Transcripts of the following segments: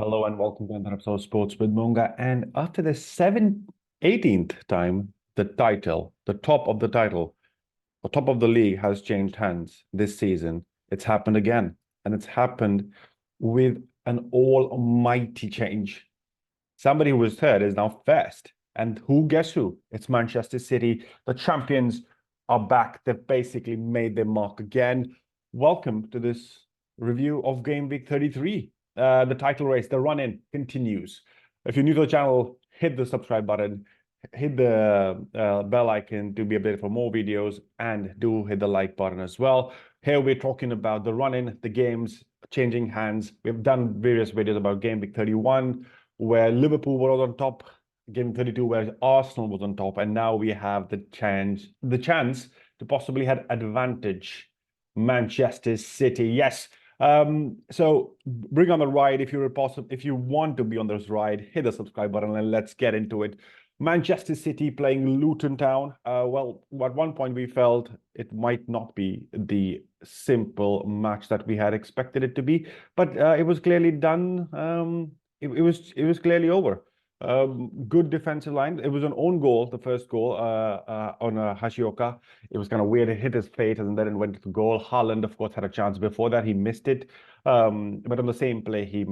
Hello and welcome to another episode of Sports with Monga. And after the 18th time, the title, the top of the league has changed hands this season. It's happened again. And it's happened with an almighty change. Somebody who was third is now first. And guess who? It's Manchester City. The champions are back. They've basically made their mark again. Welcome to this review of Game Week 33. The title race, the run-in, continues. If you're new to the channel, hit the subscribe button, hit the bell icon to be updated for more videos, and do hit the like button as well. Here we're talking about the run-in, the games changing hands. We've done various videos about Game Week 31, where Liverpool was on top, Game 32, where Arsenal was on top, and now we have the chance to possibly have advantage Manchester City. Yes. So bring on the ride if you want to be on this ride, hit the subscribe button and let's get into it. Manchester City playing Luton Town. Well, at one point we felt it might not be the simple match that we had expected it to be, but it was clearly done. It was clearly over. Good defensive line. It was an own goal, the first goal on Hashioka. It was kind of weird. It hit his face and then it went to goal. Haaland, of course, had a chance before that. He missed it. But on the same play, he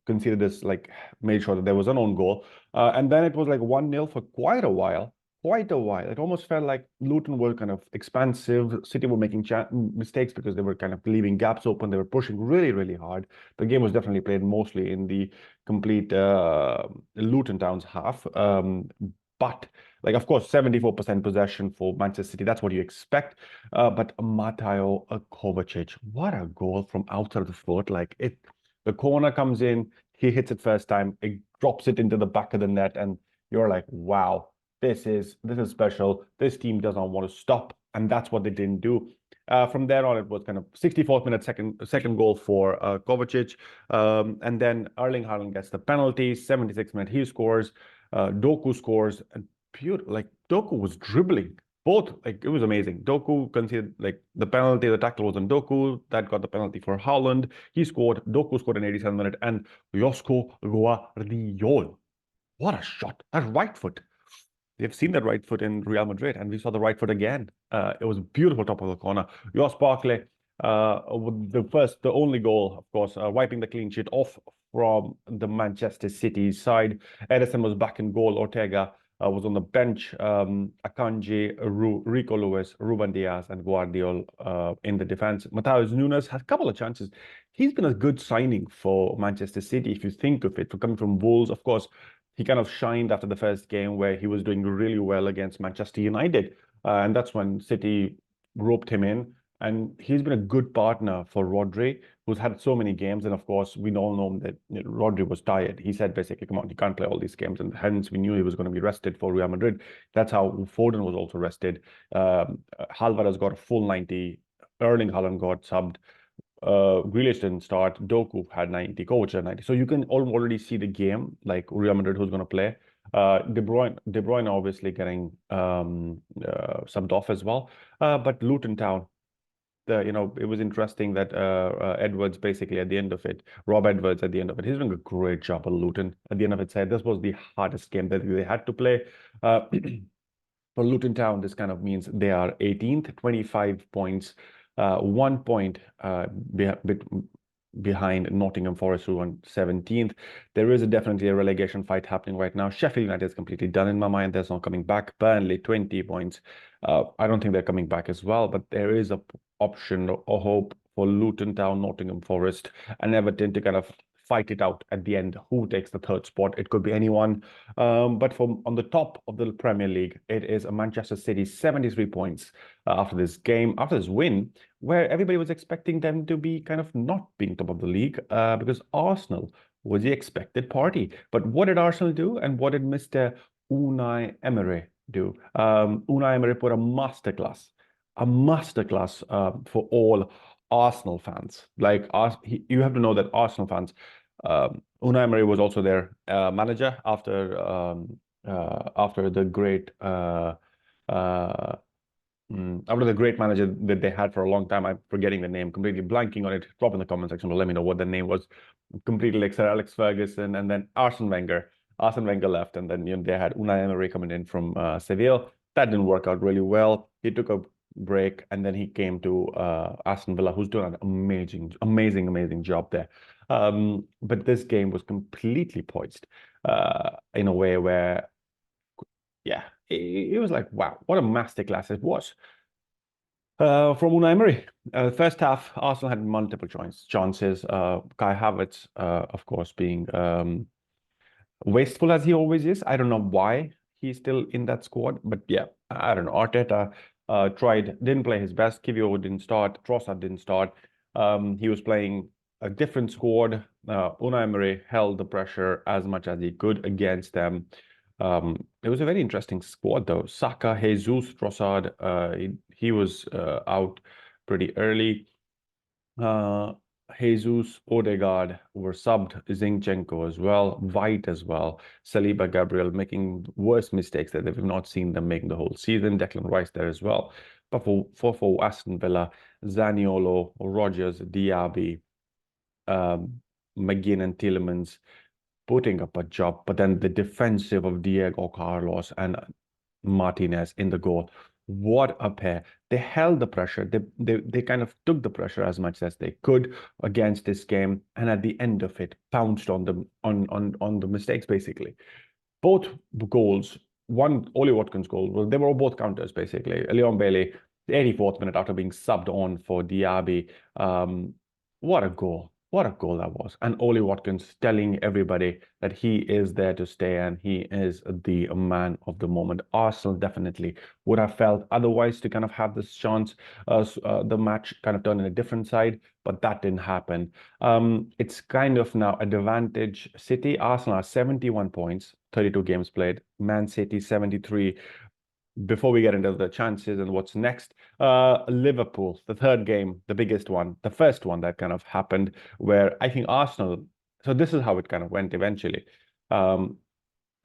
considered this, like, made sure that there was an own goal. And then it was like 1-0 for quite a while. It almost felt like Luton were kind of expansive. City were making mistakes because they were kind of leaving gaps open. They were pushing really, really hard. The game was definitely played mostly in the complete Luton Town's half. But, like, of course, 74% possession for Manchester City. That's what you expect. But Mateo Kovacic, what a goal from outside of the foot. Like, the corner comes in, he hits it first time, it drops it into the back of the net, and you're like, wow. This is special. This team does not want to stop, and that's what they didn't do. From there on, it was kind of 64th minute second goal for Kovacic, and then Erling Haaland gets the penalty. 76th minute he scores. Doku scores, and like Doku was dribbling. Both, like, it was amazing. Doku conceded, like, the penalty, the tackle was on Doku. That got the penalty for Haaland. He scored. Doku scored in 87th minute, and Josko Guardiol. What a shot! That right foot. They've seen that right foot in Real Madrid, and we saw the right foot again. It was beautiful top of the corner. Josh Barkley, with the only goal, of course, wiping the clean sheet off from the Manchester City side. Edison was back in goal. Ortega was on the bench. Akanji, Rico Lewis, Ruben Diaz, and Guardiol in the defense. Matheus Nunes had a couple of chances. He's been a good signing for Manchester City, if you think of it, for coming from Wolves, of course. He kind of shined after the first game where he was doing really well against Manchester United. And that's when City roped him in. And he's been a good partner for Rodri, who's had so many games. And of course, we all know that Rodri was tired. He said basically, come on, you can't play all these games. And hence, we knew he was going to be rested for Real Madrid. That's how Foden was also rested. Alvarez got a full 90. Erling Haaland got subbed. Grealish didn't start. Doku had 90. Kovacic had 90. So you can already see the game, like Real Madrid, who's going to play. De Bruyne obviously getting subbed off as well. But Luton Town, it was interesting that Edwards basically at the end of it, Rob Edwards at the end of it, he's doing a great job at Luton. At the end of it, said this was the hardest game that they had to play. For Luton Town, this kind of means they are 18th, 25 points. 1 point behind Nottingham Forest, who on 17th. There is definitely a relegation fight happening right now. Sheffield United is completely done in my mind. There's no coming back. Burnley, 20 points. I don't think they're coming back as well, but there is a option or hope for Luton Town, Nottingham Forest, and Everton to kind of fight it out at the end. Who takes the third spot? It could be anyone. But on the top of the Premier League, it is a Manchester City, 73 points after this game, after this win, where everybody was expecting them to be kind of not being top of the league because Arsenal was the expected party. But what did Arsenal do, and what did Mr. Unai Emery do? Unai Emery put a masterclass for all Arsenal fans. Like, you have to know that Arsenal fans, Unai Emery was also their manager after the great After the great manager that they had for a long time, I'm forgetting the name, completely blanking on it. Drop in the comment section, but let me know what the name was. Completely like Sir Alex Ferguson, and then Arsene Wenger. Arsene Wenger left, and then they had Unai Emery coming in from Seville. That didn't work out really well. He took a break, and then he came to Aston Villa, who's doing an amazing job there. But this game was completely poised in a way where, yeah, it was like, wow, what a masterclass it was from Unai Emery. First half, Arsenal had multiple chances. Kai Havertz, of course, being wasteful as he always is. I don't know why he's still in that squad, but yeah, I don't know. Arteta tried, didn't play his best. Kivior didn't start. Trossard didn't start. He was playing a different squad. Unai Emery held the pressure as much as he could against them. It was a very interesting squad, though. Saka, Jesus, Trossard, he was out pretty early. Jesus, Odegaard were subbed, Zinchenko as well, White as well, Saliba, Gabriel making worse mistakes that they've not seen them making the whole season. Declan Rice there as well. But for Aston Villa, Zaniolo, Rogers, Diaby, McGinn and Tielemans putting up a job, but then the defensive of Diego Carlos and Martinez in the goal. What a pair. They held the pressure. They kind of took the pressure as much as they could against this game, and at the end of it, pounced on them on the mistakes, basically. Both goals, one Oli Watkins goal, well, they were both counters, basically. Leon Bailey, the 84th minute after being subbed on for Diaby. What a goal. What a goal that was. And Oli Watkins telling everybody that he is there to stay and he is the man of the moment. Arsenal definitely would have felt otherwise to kind of have this chance. The match kind of turned in a different side, but that didn't happen. It's kind of now advantage City. Arsenal are 71 points, 32 games played. ManCity 73. Before we get into the chances and what's next, Liverpool, the third game, the biggest one, the first one that kind of happened, where I think Arsenal. So this is how it kind of went eventually.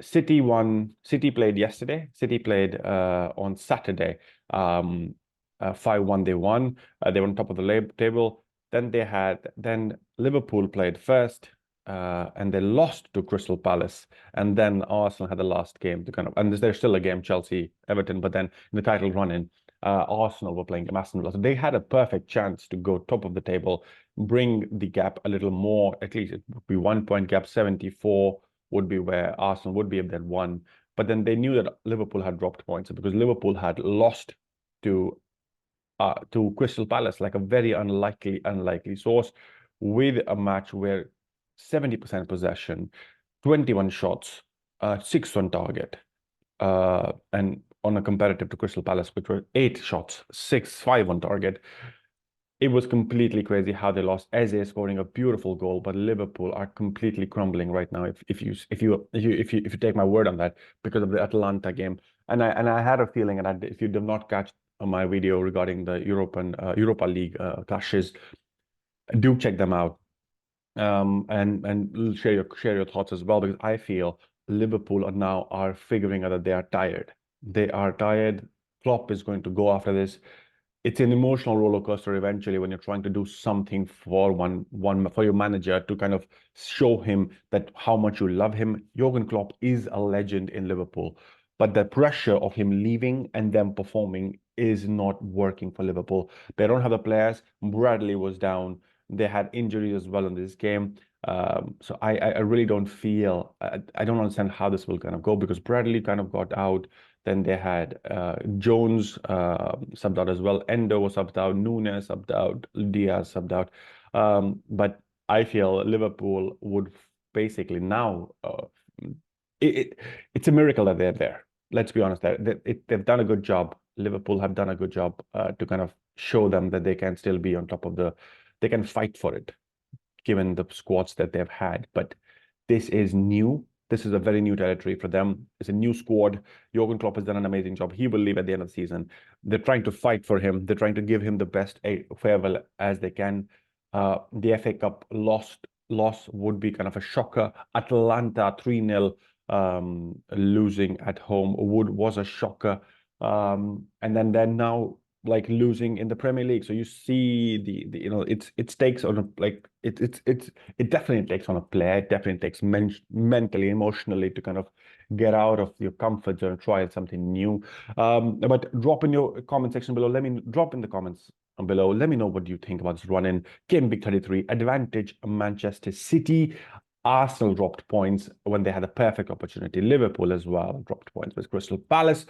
City won. City played yesterday. City played on Saturday. 5-1 they won. They were on top of the table. Then Liverpool played first. And they lost to Crystal Palace, and then Arsenal had the last game to kind of, and there's still a game, Chelsea, Everton, but then in the title run-in, Arsenal were playing Aston Villa, so they had a perfect chance to go top of the table, bring the gap a little more. At least it would be 1 point gap. 74 would be where Arsenal would be if they'd won, but then they knew that Liverpool had dropped points because Liverpool had lost to Crystal Palace, like a very unlikely source, with a match where 70% possession, 21 shots, 6 on target, and on a comparative to Crystal Palace, which were 8 shots, 5 on target. It was completely crazy how they lost. Eze scoring a beautiful goal, but Liverpool are completely crumbling right now. If you take my word on that, because of the Atalanta game, and I had a feeling, and if you did not catch my video regarding the Europa League clashes, do check them out. And share your thoughts as well, because I feel Liverpool are figuring out that they are tired. They are tired. Klopp is going to go after this. It's an emotional roller coaster eventually when you're trying to do something for for your manager to kind of show him that how much you love him. Jurgen Klopp is a legend in Liverpool, but the pressure of him leaving and them performing is not working for Liverpool. They don't have the players. Bradley was down. They had injuries as well in this game. So I really don't feel, I don't understand how this will kind of go, because Bradley kind of got out. Then they had Jones subbed out as well. Endo was subbed out. Nunes subbed out. Diaz subbed out. But I feel Liverpool would basically now, it's a miracle that they're there. Let's be honest, they've done a good job. Liverpool have done a good job to kind of show them that they can still be on top of they can fight for it, given the squads that they've had. But this is new. This is a very new territory for them. It's a new squad. Jurgen Klopp has done an amazing job. He will leave at the end of the season. They're trying to fight for him. They're trying to give him the best farewell as they can. The FA Cup loss would be kind of a shocker. Atalanta 3-0 losing at home was a shocker. And then they're now like losing in the Premier League. So you see the you know it takes on a like it definitely takes on a player. It definitely takes mentally, emotionally to kind of get out of your comfort zone and try something new. But drop in your comment section below. Let me drop in the comments below. Let me know what you think about this run in game week 33. Advantage Manchester City. Arsenal dropped points when they had a perfect opportunity. Liverpool as well dropped points with Crystal Palace.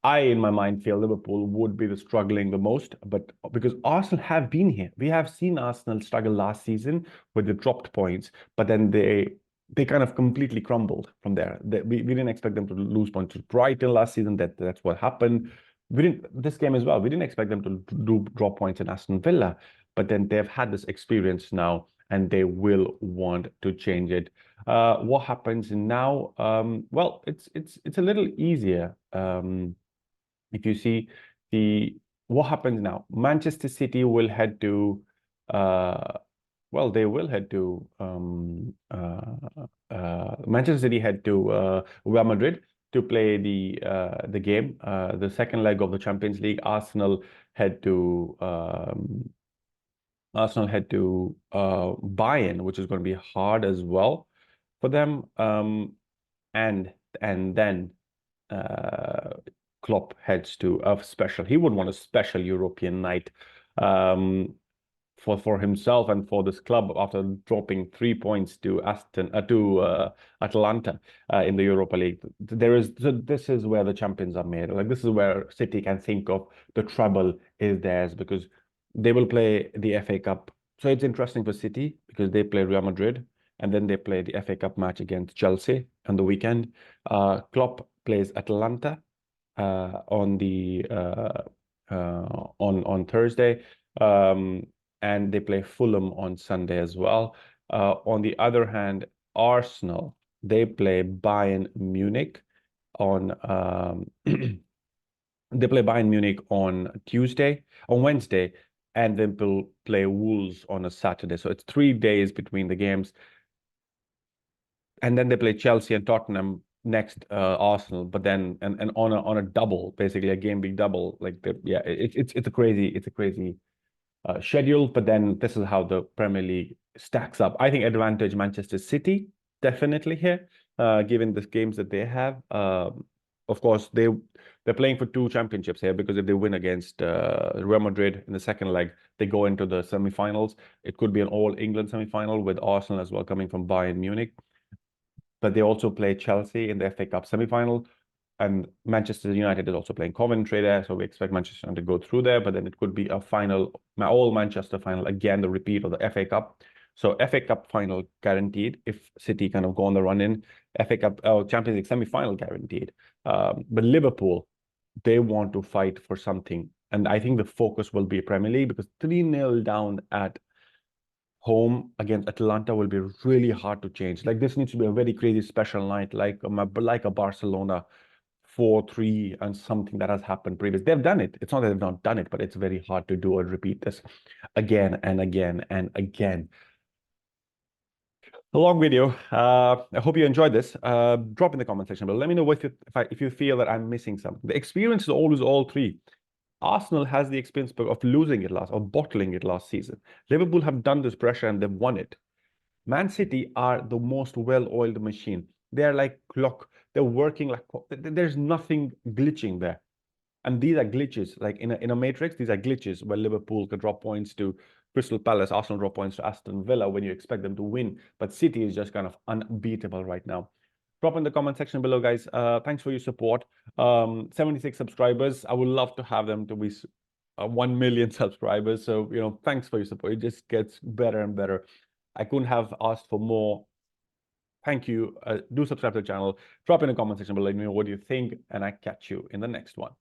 I, in my mind, feel Liverpool would be the struggling the most, but because Arsenal have been here, we have seen Arsenal struggle last season with the dropped points, but then they kind of completely crumbled from there. We didn't expect them to lose points to Brighton last season. That's what happened. We didn't this game as well. We didn't expect them to drop points in Aston Villa, but then they've had this experience now, and they will want to change it. What happens now? Well, it's a little easier. If you see the what happens now, Manchester City will head to well, they will head to Manchester City head to Real Madrid to play the game, the second leg of the Champions League. Head to Arsenal head to Bayern, which is going to be hard as well for them. And then uh, Klopp heads to a special. He would want a special European night for himself and for this club after dropping 3 points to Atalanta in the Europa League. This is where the champions are made. Like this is where City can think of the treble is theirs because they will play the FA Cup. So it's interesting for City because they play Real Madrid and then they play the FA Cup match against Chelsea on the weekend. Klopp plays Atalanta on the on Thursday, and they play Fulham on Sunday as well. On the other hand, Arsenal they play Bayern Munich on they play Bayern Munich on Wednesday, and then will play Wolves on a Saturday. So it's 3 days between the games, and then they play Chelsea and Tottenham next, Arsenal, but then and on a double, basically a game week double. Like it's a crazy schedule. But then this is how the Premier League stacks up. I think advantage Manchester City definitely here, given the games that they have. Of course, they're playing for 2 championships here because if they win against Real Madrid in the second leg, they go into the semi-finals. It could be an all England semi-final with Arsenal as well coming from Bayern Munich. But they also play Chelsea in the FA Cup semi-final, and Manchester United is also playing Coventry there, so we expect Manchester United to go through there. But then it could be a final, all Manchester final again, the repeat of the FA Cup. So FA Cup final guaranteed if City kind of go on the run in. FA Cup, Champions League semi-final guaranteed. But Liverpool, they want to fight for something, and I think the focus will be Premier League because 3-0 down at home against Atalanta will be really hard to change. Like this needs to be a very crazy special night, like a Barcelona 4-3 and something that has happened previous. They've done it. It's not that they've not done it, but it's very hard to do and repeat this again and again and again. A long video. I hope you enjoyed this. Drop in the comment section below. Let me know if you feel that I'm missing something. The experience is always all three. Arsenal has the experience of losing it last, or bottling it last season. Liverpool have done this pressure and they've won it. Man City are the most well-oiled machine. They're like clock. They're working like there's nothing glitching there. And these are glitches, like in a matrix, these are glitches where Liverpool could drop points to Crystal Palace, Arsenal drop points to Aston Villa when you expect them to win. But City is just kind of unbeatable right now. Drop in the comment section below, guys. Thanks for your support. 76 subscribers. I would love to have them to be 1 million subscribers. So, thanks for your support. It just gets better and better. I couldn't have asked for more. Thank you. Do subscribe to the channel. Drop in the comment section below. Let me know what you think, and I catch you in the next one.